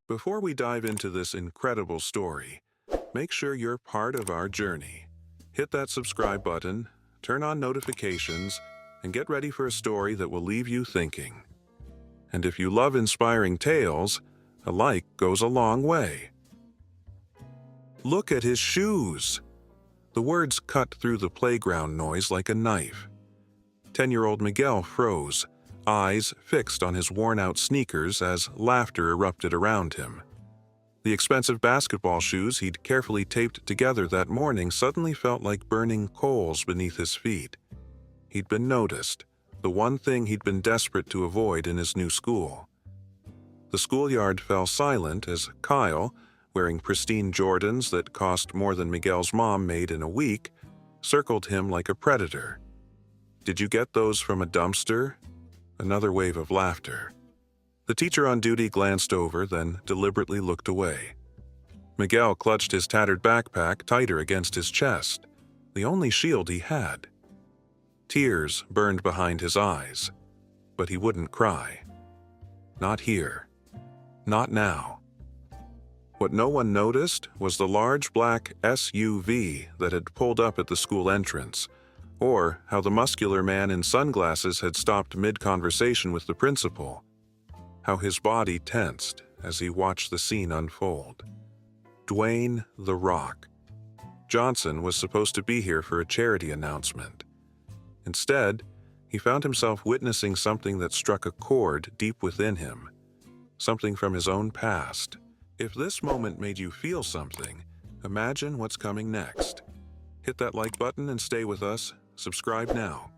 Before we dive into this incredible story, make sure you're part of our journey. Hit that subscribe button, turn on notifications, and get ready for a story that will leave you thinking. And if you love inspiring tales, a like goes a long way. Look at his shoes! The words cut through the playground noise like a knife. 10-year-old Miguel froze, eyes fixed on his worn-out sneakers as laughter erupted around him. The expensive basketball shoes he'd carefully taped together that morning suddenly felt like burning coals beneath his feet. He'd been noticed, the one thing he'd been desperate to avoid in his new school. The schoolyard fell silent as Kyle, wearing pristine Jordans that cost more than Miguel's mom made in a week, circled him like a predator. "Did you get those from a dumpster?" Another wave of laughter. The teacher on duty glanced over, then deliberately looked away. Miguel clutched his tattered backpack tighter against his chest, the only shield he had. Tears burned behind his eyes, but he wouldn't cry. Not here. Not now. What no one noticed was the large black SUV that had pulled up at the school entrance, or how the muscular man in sunglasses had stopped mid-conversation with the principal, how his body tensed as he watched the scene unfold. Dwayne "The Rock" Johnson was supposed to be here for a charity announcement. Instead, he found himself witnessing something that struck a chord deep within him, something from his own past. If this moment made you feel something, imagine what's coming next. Hit that like button and stay with us. Subscribe now.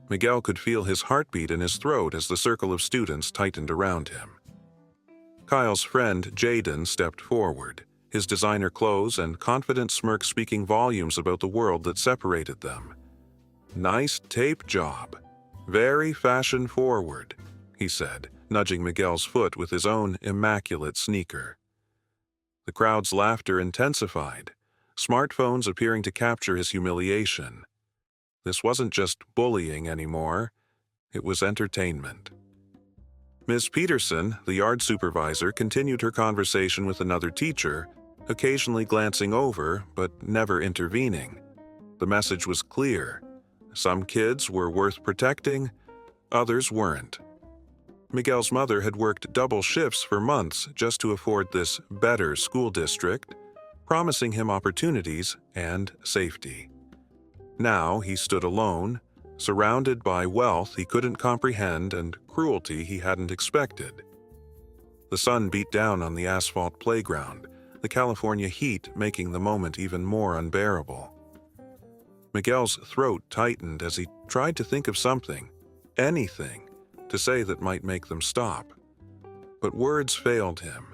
Miguel could feel his heartbeat in his throat as the circle of students tightened around him. Kyle's friend Jaden stepped forward, his designer clothes and confident smirk speaking volumes about the world that separated them. "Nice tape job. Very fashion-forward," he said, nudging Miguel's foot with his own immaculate sneaker. The crowd's laughter intensified, smartphones appearing to capture his humiliation. This wasn't just bullying anymore, it was entertainment. Ms. Peterson, the yard supervisor, continued her conversation with another teacher, occasionally glancing over but never intervening. The message was clear. Some kids were worth protecting, others weren't. Miguel's mother had worked double shifts for months just to afford this better school district, promising him opportunities and safety. Now he stood alone, surrounded by wealth he couldn't comprehend and cruelty he hadn't expected. The sun beat down on the asphalt playground, the California heat making the moment even more unbearable. Miguel's throat tightened as he tried to think of something, anything, to say that might make them stop. But words failed him,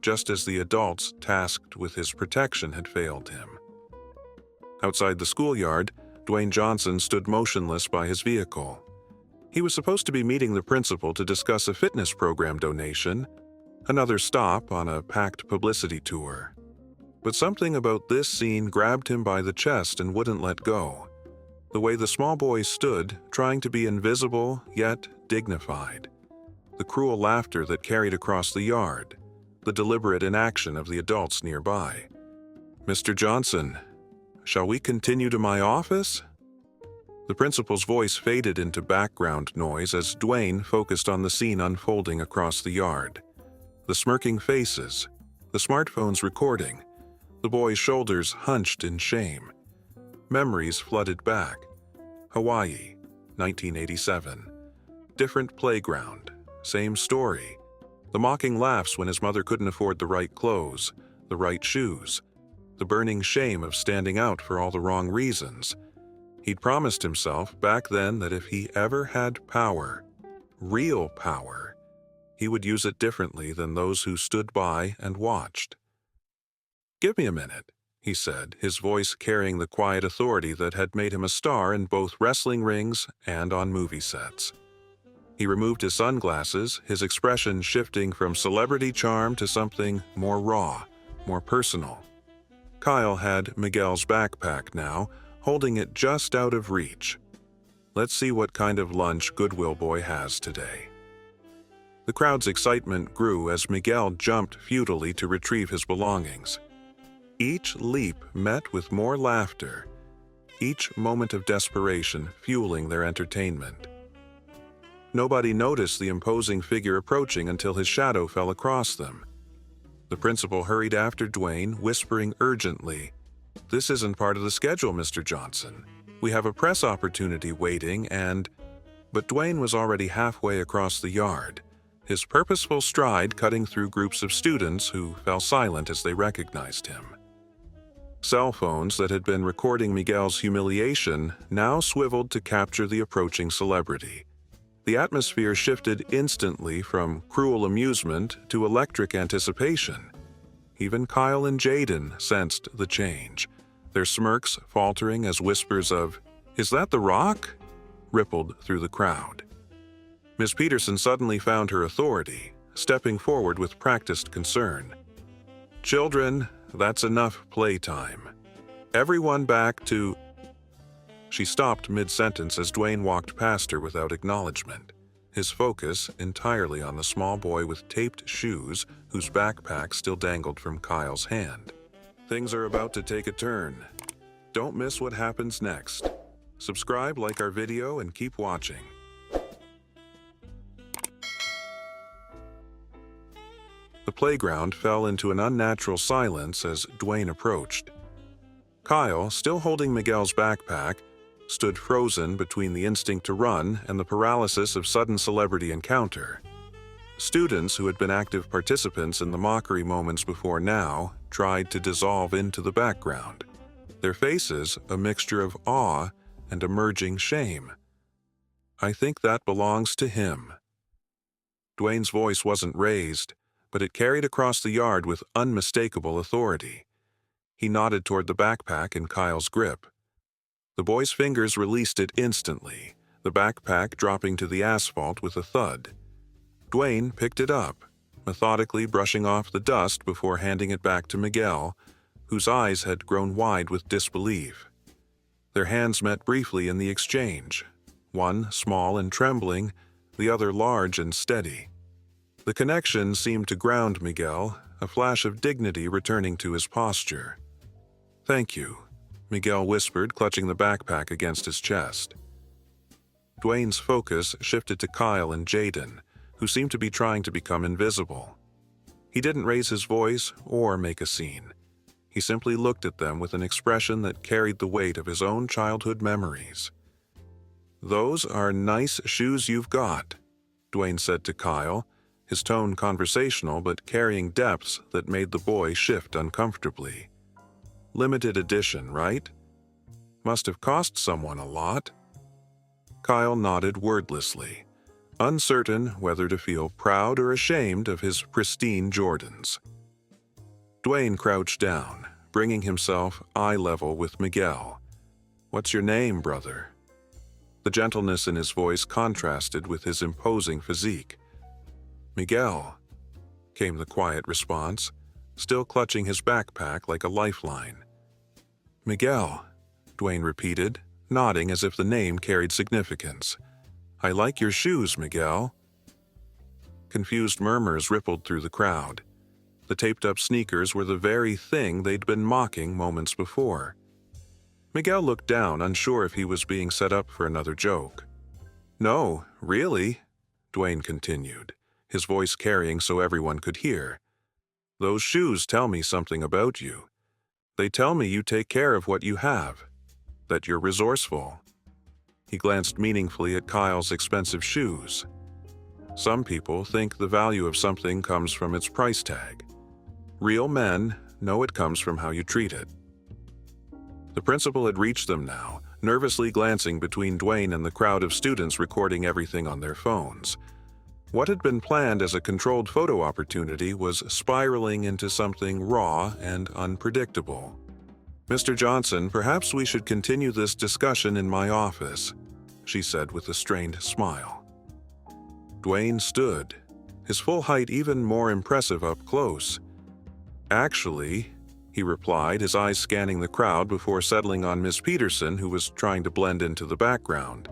just as the adults tasked with his protection had failed him. Outside the schoolyard, Dwayne Johnson stood motionless by his vehicle. He was supposed to be meeting the principal to discuss a fitness program donation, another stop on a packed publicity tour. But something about this scene grabbed him by the chest and wouldn't let go. The way the small boy stood, trying to be invisible yet dignified. The cruel laughter that carried across the yard. The deliberate inaction of the adults nearby. "Mr. Johnson, shall we continue to my office?" The principal's voice faded into background noise as Dwayne focused on the scene unfolding across the yard. The smirking faces, the smartphones recording, the boy's shoulders hunched in shame. Memories flooded back. Hawaii, 1987. Different playground, same story. The mocking laughs when his mother couldn't afford the right clothes, the right shoes. The burning shame of standing out for all the wrong reasons. He'd promised himself back then that if he ever had power, real power, he would use it differently than those who stood by and watched. "Give me a minute," he said, his voice carrying the quiet authority that had made him a star in both wrestling rings and on movie sets. He removed his sunglasses, his expression shifting from celebrity charm to something more raw, more personal. Kyle had Miguel's backpack now, holding it just out of reach. Let's see what kind of lunch Goodwill Boy has today. The crowd's excitement grew as Miguel jumped futilely to retrieve his belongings. Each leap met with more laughter, each moment of desperation fueling their entertainment. Nobody noticed the imposing figure approaching until his shadow fell across them. The principal hurried after Dwayne, whispering urgently, "This isn't part of the schedule, Mr. Johnson. We have a press opportunity waiting and—" But Dwayne was already halfway across the yard, his purposeful stride cutting through groups of students who fell silent as they recognized him. Cell phones that had been recording Miguel's humiliation now swiveled to capture the approaching celebrity. The atmosphere shifted instantly from cruel amusement to electric anticipation. Even Kyle and Jaden sensed the change, their smirks faltering as whispers of, "Is that The Rock?" rippled through the crowd. Miss Peterson suddenly found her authority, stepping forward with practiced concern. "Children, that's enough playtime. Everyone back to—" She stopped mid-sentence as Dwayne walked past her without acknowledgement, his focus entirely on the small boy with taped shoes whose backpack still dangled from Kyle's hand. Things are about to take a turn. Don't miss what happens next. Subscribe, like our video, and keep watching. The playground fell into an unnatural silence as Dwayne approached. Kyle, still holding Miguel's backpack, stood frozen between the instinct to run and the paralysis of sudden celebrity encounter. Students who had been active participants in the mockery moments before now tried to dissolve into the background, their faces a mixture of awe and emerging shame. "I think that belongs to him." Dwayne's voice wasn't raised, but it carried across the yard with unmistakable authority. He nodded toward the backpack in Kyle's grip. The boy's fingers released it instantly, the backpack dropping to the asphalt with a thud. Dwayne picked it up, methodically brushing off the dust before handing it back to Miguel, whose eyes had grown wide with disbelief. Their hands met briefly in the exchange, one small and trembling, the other large and steady. The connection seemed to ground Miguel, a flash of dignity returning to his posture. "Thank you," Miguel whispered, clutching the backpack against his chest. Dwayne's focus shifted to Kyle and Jaden, who seemed to be trying to become invisible. He didn't raise his voice or make a scene. He simply looked at them with an expression that carried the weight of his own childhood memories. "Those are nice shoes you've got," Dwayne said to Kyle, his tone conversational but carrying depths that made the boy shift uncomfortably. "Limited edition, right? Must have cost someone a lot." Kyle nodded wordlessly, uncertain whether to feel proud or ashamed of his pristine Jordans. Dwayne crouched down, bringing himself eye level with Miguel. "What's your name, brother?" The gentleness in his voice contrasted with his imposing physique. "Miguel," came the quiet response, still clutching his backpack like a lifeline. "Miguel," Dwayne repeated, nodding as if the name carried significance. "I like your shoes, Miguel." Confused murmurs rippled through the crowd. The taped-up sneakers were the very thing they'd been mocking moments before. Miguel looked down, unsure if he was being set up for another joke. "No, really," Dwayne continued, his voice carrying so everyone could hear. "Those shoes tell me something about you. They tell me you take care of what you have, that you're resourceful." He glanced meaningfully at Kyle's expensive shoes. "Some people think the value of something comes from its price tag. Real men know it comes from how you treat it." The principal had reached them now, nervously glancing between Dwayne and the crowd of students recording everything on their phones. What had been planned as a controlled photo opportunity was spiraling into something raw and unpredictable. "Mr. Johnson, perhaps we should continue this discussion in my office," she said with a strained smile. Dwayne stood, his full height even more impressive up close. "Actually," he replied, his eyes scanning the crowd before settling on Miss Peterson, who was trying to blend into the background.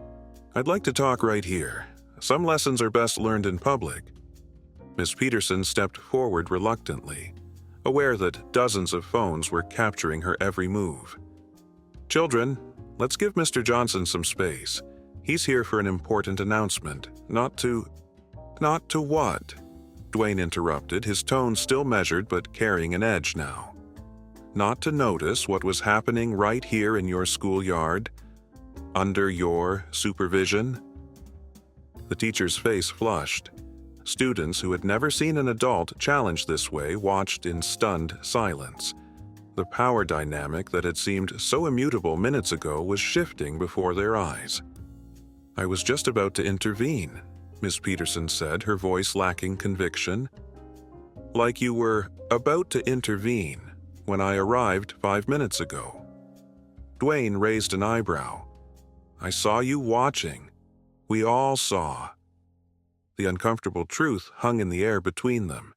"I'd like to talk right here. Some lessons are best learned in public." Miss Peterson stepped forward reluctantly, aware that dozens of phones were capturing her every move. "Children, let's give Mr. Johnson some space. He's here for an important announcement, not to—" "Not to what?" Dwayne interrupted, his tone still measured but carrying an edge now. "Not to notice what was happening right here in your schoolyard? Under your supervision?" The teacher's face flushed. Students who had never seen an adult challenged this way watched in stunned silence. The power dynamic that had seemed so immutable minutes ago was shifting before their eyes. "I was just about to intervene," Miss Peterson said, her voice lacking conviction. "Like you were about to intervene when I arrived 5 minutes ago." Dwayne raised an eyebrow. "I saw you watching. We all saw." The uncomfortable truth hung in the air between them.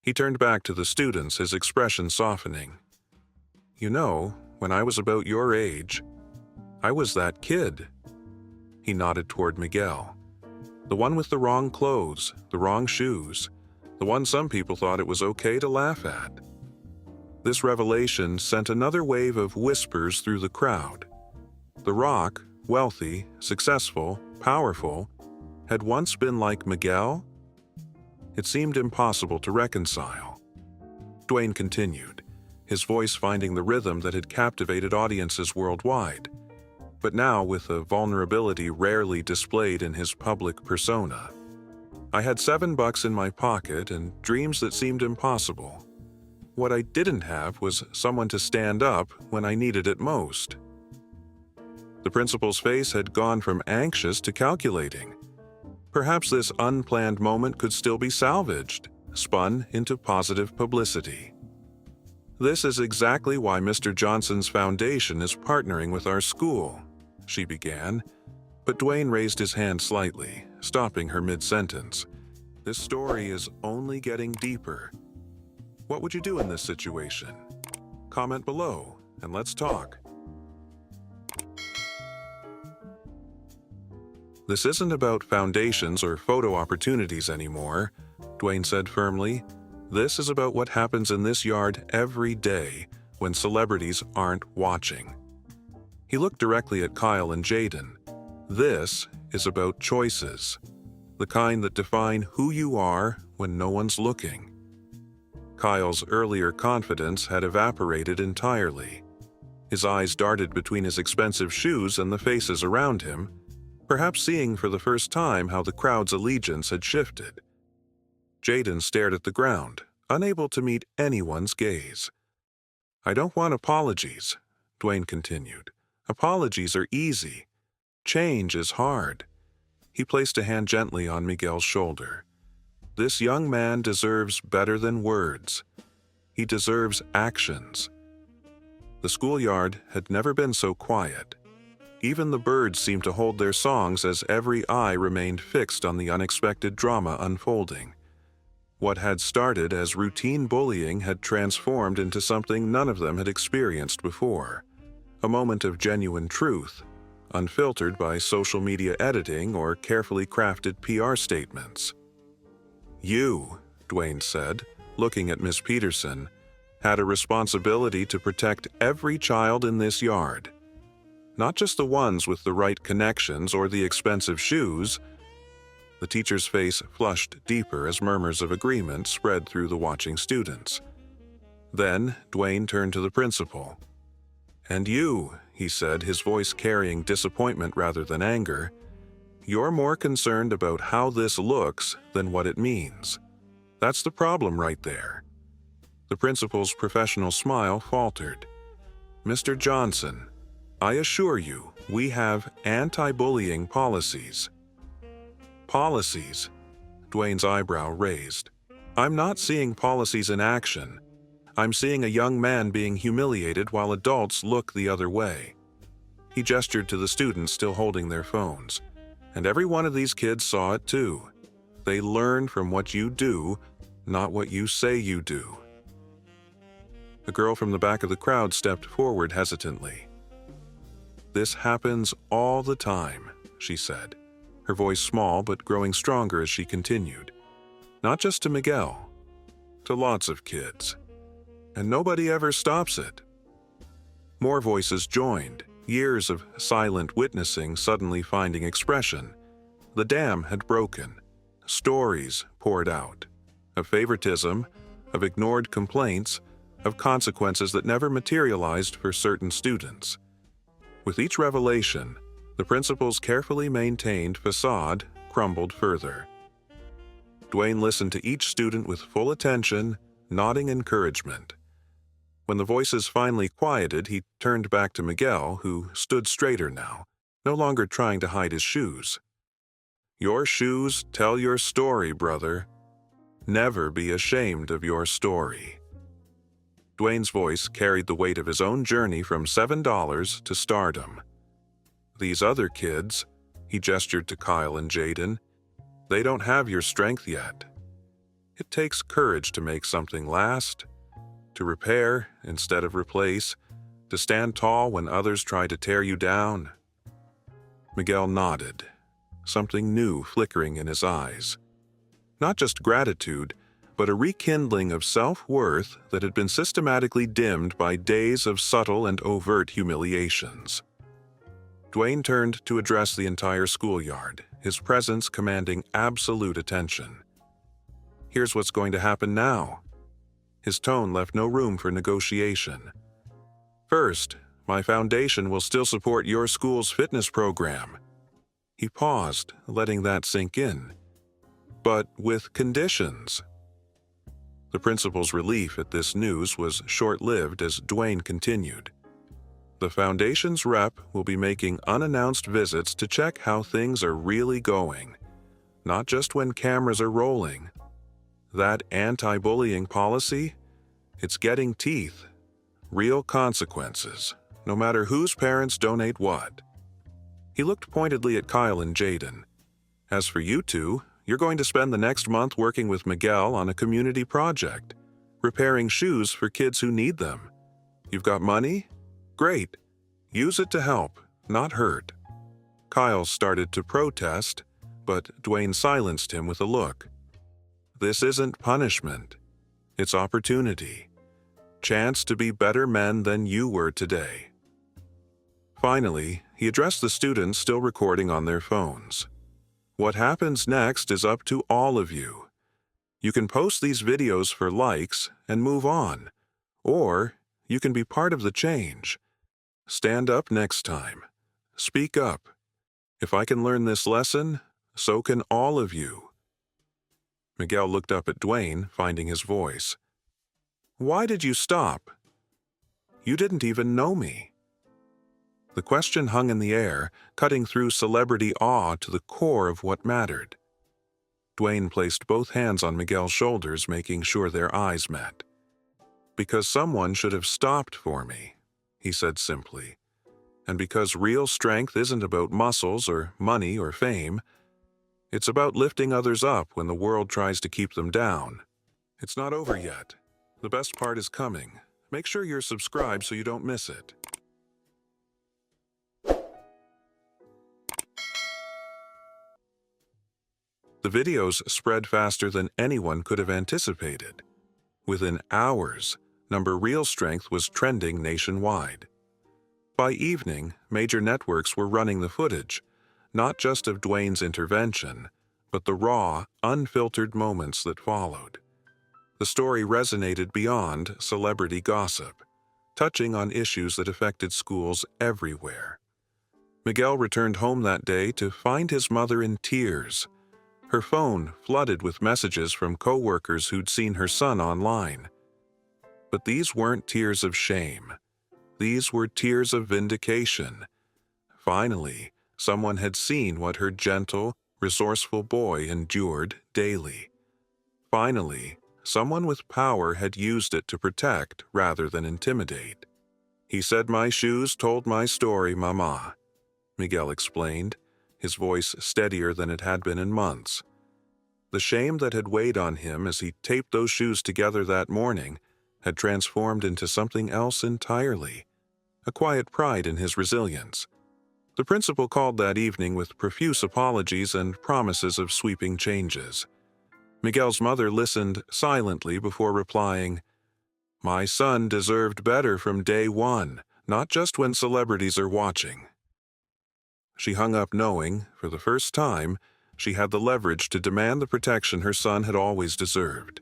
He turned back to the students, his expression softening. "You know, when I was about your age, I was that kid." He nodded toward Miguel. "The one with the wrong clothes, the wrong shoes, the one some people thought it was okay to laugh at." This revelation sent another wave of whispers through the crowd. The Rock, wealthy, successful, powerful, had once been like Miguel? It seemed impossible to reconcile. Dwayne continued, his voice finding the rhythm that had captivated audiences worldwide, but now with a vulnerability rarely displayed in his public persona. "I had $7 in my pocket and dreams that seemed impossible. What I didn't have was someone to stand up when I needed it most." The principal's face had gone from anxious to calculating. Perhaps this unplanned moment could still be salvaged, spun into positive publicity. "This is exactly why Mr. Johnson's foundation is partnering with our school," she began, but Dwayne raised his hand slightly, stopping her mid-sentence. "This story is only getting deeper. What would you do in this situation? Comment below, and let's talk." "This isn't about foundations or photo opportunities anymore," Dwayne said firmly. "This is about what happens in this yard every day when celebrities aren't watching." He looked directly at Kyle and Jaden. "This is about choices, the kind that define who you are when no one's looking." Kyle's earlier confidence had evaporated entirely. His eyes darted between his expensive shoes and the faces around him, perhaps seeing for the first time how the crowd's allegiance had shifted. Jaden stared at the ground, unable to meet anyone's gaze. "I don't want apologies," Dwayne continued. "Apologies are easy. Change is hard." He placed a hand gently on Miguel's shoulder. "This young man deserves better than words. He deserves actions." The schoolyard had never been so quiet. Even the birds seemed to hold their songs as every eye remained fixed on the unexpected drama unfolding. What had started as routine bullying had transformed into something none of them had experienced before. A moment of genuine truth, unfiltered by social media editing or carefully crafted PR statements. "You," Dwayne said, looking at Miss Peterson, "had a responsibility to protect every child in this yard. Not just the ones with the right connections or the expensive shoes." The teacher's face flushed deeper as murmurs of agreement spread through the watching students. Then Dwayne turned to the principal. "And you," he said, his voice carrying disappointment rather than anger, "you're more concerned about how this looks than what it means. That's the problem right there." The principal's professional smile faltered. "Mr. Johnson, I assure you, we have anti-bullying policies." "Policies?" Dwayne's eyebrow raised. "I'm not seeing policies in action. I'm seeing a young man being humiliated while adults look the other way." He gestured to the students still holding their phones. "And every one of these kids saw it too. They learn from what you do, not what you say you do." A girl from the back of the crowd stepped forward hesitantly. "This happens all the time," she said, her voice small but growing stronger as she continued. Not just to Miguel, to lots of kids. And nobody ever stops it. More voices joined, years of silent witnessing suddenly finding expression. The dam had broken. Stories poured out. Of favoritism, of ignored complaints, of consequences that never materialized for certain students. With each revelation, the principal's carefully maintained facade crumbled further. Dwayne listened to each student with full attention, nodding encouragement. When the voices finally quieted, he turned back to Miguel, who stood straighter now, no longer trying to hide his shoes. Your shoes tell your story, brother. Never be ashamed of your story. Dwayne's voice carried the weight of his own journey from $7 to stardom. These other kids, he gestured to Kyle and Jaden, they don't have your strength yet. It takes courage to make something last, to repair instead of replace, to stand tall when others try to tear you down. Miguel nodded, something new flickering in his eyes. Not just gratitude, but a rekindling of self-worth that had been systematically dimmed by days of subtle and overt humiliations. Dwayne turned to address the entire schoolyard, his presence commanding absolute attention. Here's what's going to happen now. His tone left no room for negotiation. First, my foundation will still support your school's fitness program. He paused, letting that sink in. But with conditions. The principal's relief at this news was short-lived as Dwayne continued. The foundation's rep will be making unannounced visits to check how things are really going, not just when cameras are rolling. That anti-bullying policy, it's getting teeth, real consequences, no matter whose parents donate what. He looked pointedly at Kyle and Jaden. As for you two, you're going to spend the next month working with Miguel on a community project, repairing shoes for kids who need them. You've got money? Great. Use it to help, not hurt. Kyle started to protest, but Dwayne silenced him with a look. This isn't punishment. It's opportunity. Chance to be better men than you were today. Finally, he addressed the students still recording on their phones. What happens next is up to all of you. You can post these videos for likes and move on, or you can be part of the change. Stand up next time. Speak up. If I can learn this lesson, so can all of you. Miguel looked up at Dwayne, finding his voice. Why did you stop? You didn't even know me. The question hung in the air, cutting through celebrity awe to the core of what mattered. Dwayne placed both hands on Miguel's shoulders, making sure their eyes met. Because someone should have stopped for me, he said simply. And because real strength isn't about muscles or money or fame, it's about lifting others up when the world tries to keep them down. It's not over yet. The best part is coming. Make sure you're subscribed so you don't miss it. The videos spread faster than anyone could have anticipated. Within hours, Number Real Strength was trending nationwide. By evening, major networks were running the footage, not just of Dwayne's intervention, but the raw, unfiltered moments that followed. The story resonated beyond celebrity gossip, touching on issues that affected schools everywhere. Miguel returned home that day to find his mother in tears, her phone flooded with messages from co-workers who'd seen her son online. But these weren't tears of shame. These were tears of vindication. Finally, someone had seen what her gentle, resourceful boy endured daily. Finally, someone with power had used it to protect rather than intimidate. He said my shoes told my story, Mama, Miguel explained, his voice steadier than it had been in months. The shame that had weighed on him as he taped those shoes together that morning had transformed into something else entirely, a quiet pride in his resilience. The principal called that evening with profuse apologies and promises of sweeping changes. Miguel's mother listened silently before replying, "My son deserved better from day one, not just when celebrities are watching." She hung up knowing, for the first time, she had the leverage to demand the protection her son had always deserved.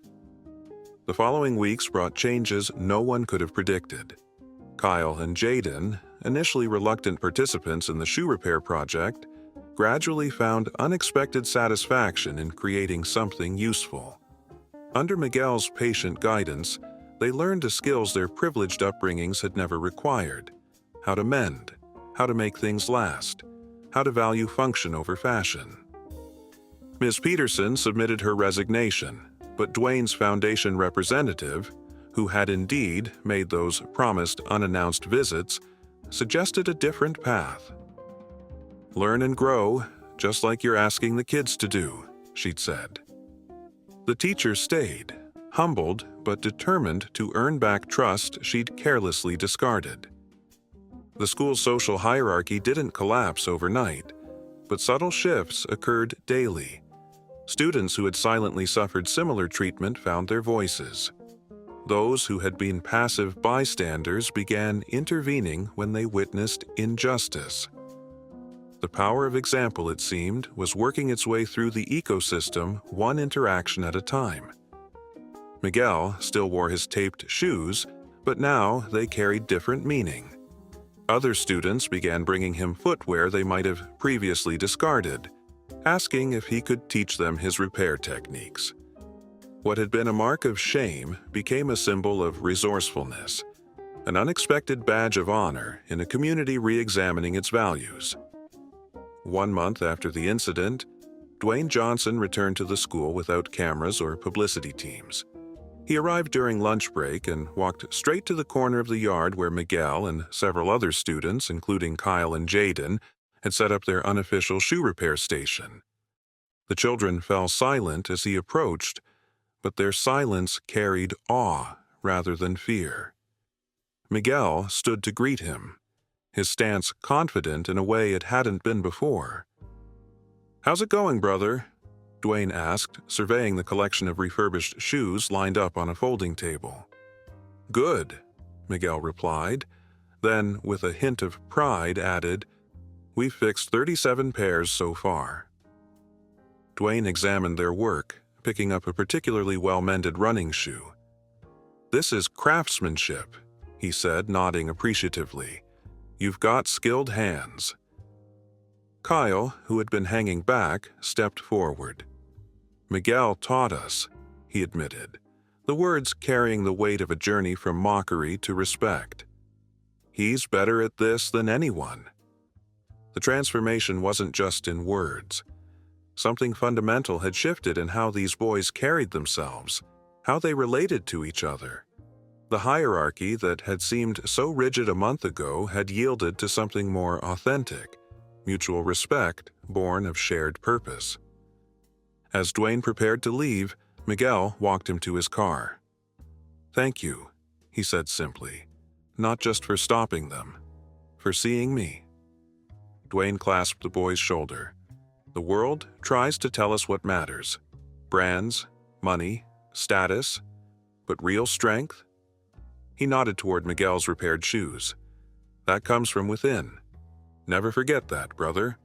The following weeks brought changes no one could have predicted. Kyle and Jaden, initially reluctant participants in the shoe repair project, gradually found unexpected satisfaction in creating something useful. Under Miguel's patient guidance, they learned the skills their privileged upbringings had never required: how to mend, how to make things last, how to value function over fashion. Ms. Peterson submitted her resignation, but Dwayne's foundation representative, who had indeed made those promised unannounced visits, suggested a different path. "Learn and grow, just like you're asking the kids to do," she'd said. The teacher stayed, humbled but determined to earn back trust she'd carelessly discarded. The school's social hierarchy didn't collapse overnight, but subtle shifts occurred daily. Students who had silently suffered similar treatment found their voices. Those who had been passive bystanders began intervening when they witnessed injustice. The power of example, it seemed, was working its way through the ecosystem, one interaction at a time. Miguel still wore his taped shoes, but now they carried different meaning. Other students began bringing him footwear they might have previously discarded, asking if he could teach them his repair techniques. What had been a mark of shame became a symbol of resourcefulness, an unexpected badge of honor in a community re-examining its values. 1 month after the incident, Dwayne Johnson returned to the school without cameras or publicity teams. He arrived during lunch break and walked straight to the corner of the yard where Miguel and several other students, including Kyle and Jaden, had set up their unofficial shoe repair station. The children fell silent as he approached, but their silence carried awe rather than fear. Miguel stood to greet him, his stance confident in a way it hadn't been before. "How's it going, brother?" Dwayne asked, surveying the collection of refurbished shoes lined up on a folding table. "Good," Miguel replied, then, with a hint of pride, added, "We've fixed 37 pairs so far." Dwayne examined their work, picking up a particularly well-mended running shoe. "This is craftsmanship," he said, nodding appreciatively. "You've got skilled hands." Kyle, who had been hanging back, stepped forward. "Miguel taught us," he admitted, the words carrying the weight of a journey from mockery to respect. "He's better at this than anyone." The transformation wasn't just in words. Something fundamental had shifted in how these boys carried themselves, how they related to each other. The hierarchy that had seemed so rigid a month ago had yielded to something more authentic, mutual respect born of shared purpose. As Dwayne prepared to leave, Miguel walked him to his car. "Thank you," he said simply, "not just for stopping them, for seeing me." Dwayne clasped the boy's shoulder. "The world tries to tell us what matters: brands, money, status, but real strength?" He nodded toward Miguel's repaired shoes. "That comes from within. Never forget that, brother."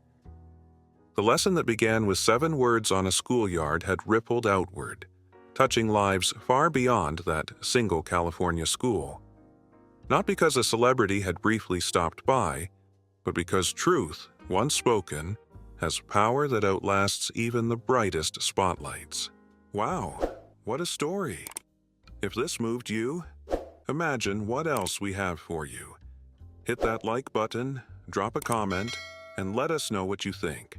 The lesson that began with 7 words on a schoolyard had rippled outward, touching lives far beyond that single California school. Not because a celebrity had briefly stopped by, but because truth, once spoken, has power that outlasts even the brightest spotlights. Wow, what a story! If this moved you, imagine what else we have for you. Hit that like button, drop a comment, and let us know what you think.